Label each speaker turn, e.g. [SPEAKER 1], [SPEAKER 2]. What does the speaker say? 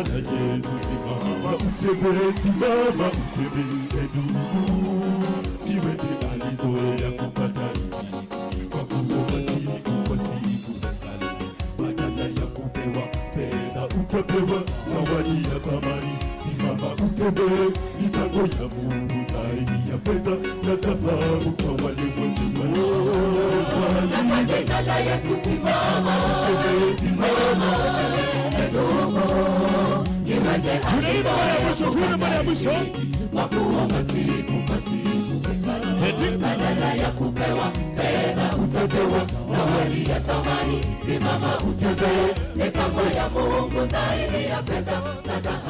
[SPEAKER 1] Bwana Yesu, simama utembee, simama utembee ndugu. Kiwete alizoea kupata riziki kwa kuomba siku kwa siku hekaluni, badala ya kupewa fedha utapewa zawadi ya thamani. Simama utembee, mipango ya Mungu zaidi ya fedha na dhahabu kwa wale wote wanaoamini.
[SPEAKER 2] Kwa jina la Yesu simama utembee, simama utembee ndugu. Kiwete alizoea kwa kuomba siku kwa siku hekaluni, badala ya kupewa fedha utapewa zawadi ya thamani. Simama utembee, mipango ya Mungu zaidi ya fedha na dhahabu.